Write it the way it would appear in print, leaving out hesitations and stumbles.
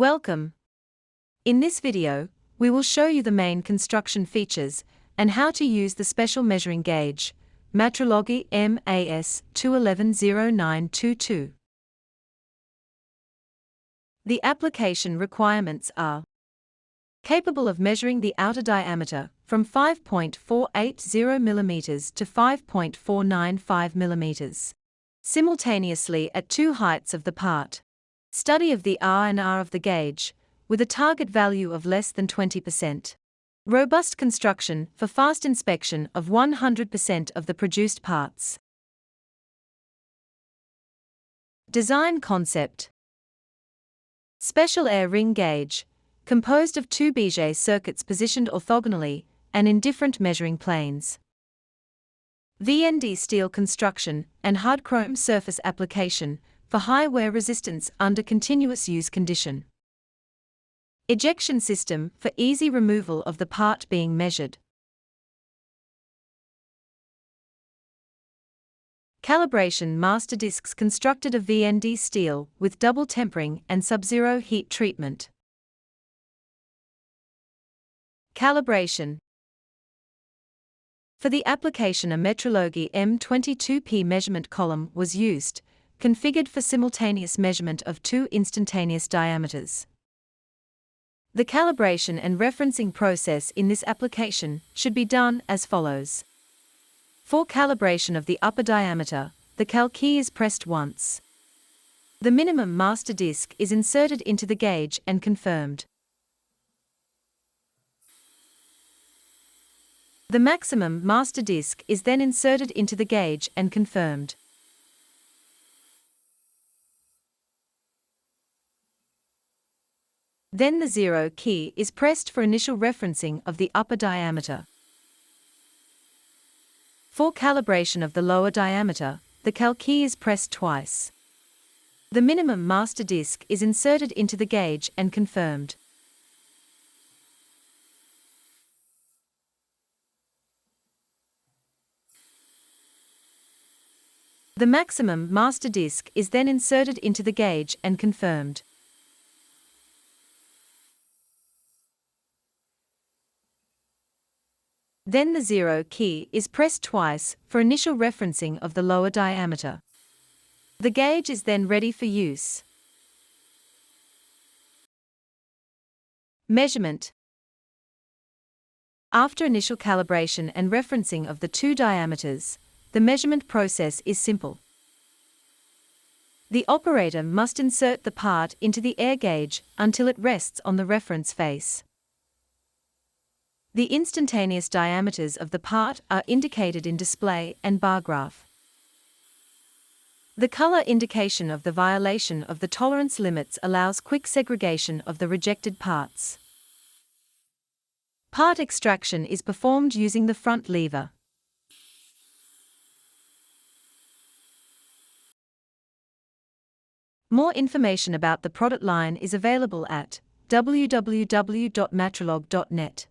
Welcome. In this video, we will show you the main construction features and how to use the special measuring gauge, Metrology MAS 2110922. The application requirements are capable of measuring the outer diameter from 5.480 mm to 5.495 mm, simultaneously at two heights of the part. Study of the R&R of the gauge, with a target value of less than 20%. Robust construction for fast inspection of 100% of the produced parts. Design concept. Special air ring gauge, composed of two Bézier circuits positioned orthogonally and in different measuring planes. VND steel construction and hard chrome surface application for high wear resistance under continuous use condition. Ejection system for easy removal of the part being measured. Calibration master discs constructed of VND steel with double tempering and sub-zero heat treatment. Calibration. For the application, a Metrology M22P measurement column was used, configured for simultaneous measurement of two instantaneous diameters. The calibration and referencing process in this application should be done as follows. For calibration of the upper diameter, the cal key is pressed once. The minimum master disc is inserted into the gauge and confirmed. The maximum master disc is then inserted into the gauge and confirmed. Then the zero key is pressed for initial referencing of the upper diameter. For calibration of the lower diameter, the cal key is pressed twice. The minimum master disc is inserted into the gauge and confirmed. The maximum master disc is then inserted into the gauge and confirmed. Then the zero key is pressed twice for initial referencing of the lower diameter. The gauge is then ready for use. Measurement. After initial calibration and referencing of the two diameters, the measurement process is simple. The operator must insert the part into the air gauge until it rests on the reference face. The instantaneous diameters of the part are indicated in display and bar graph. The color indication of the violation of the tolerance limits allows quick segregation of the rejected parts. Part extraction is performed using the front lever. More information about the product line is available at www.matrolog.net.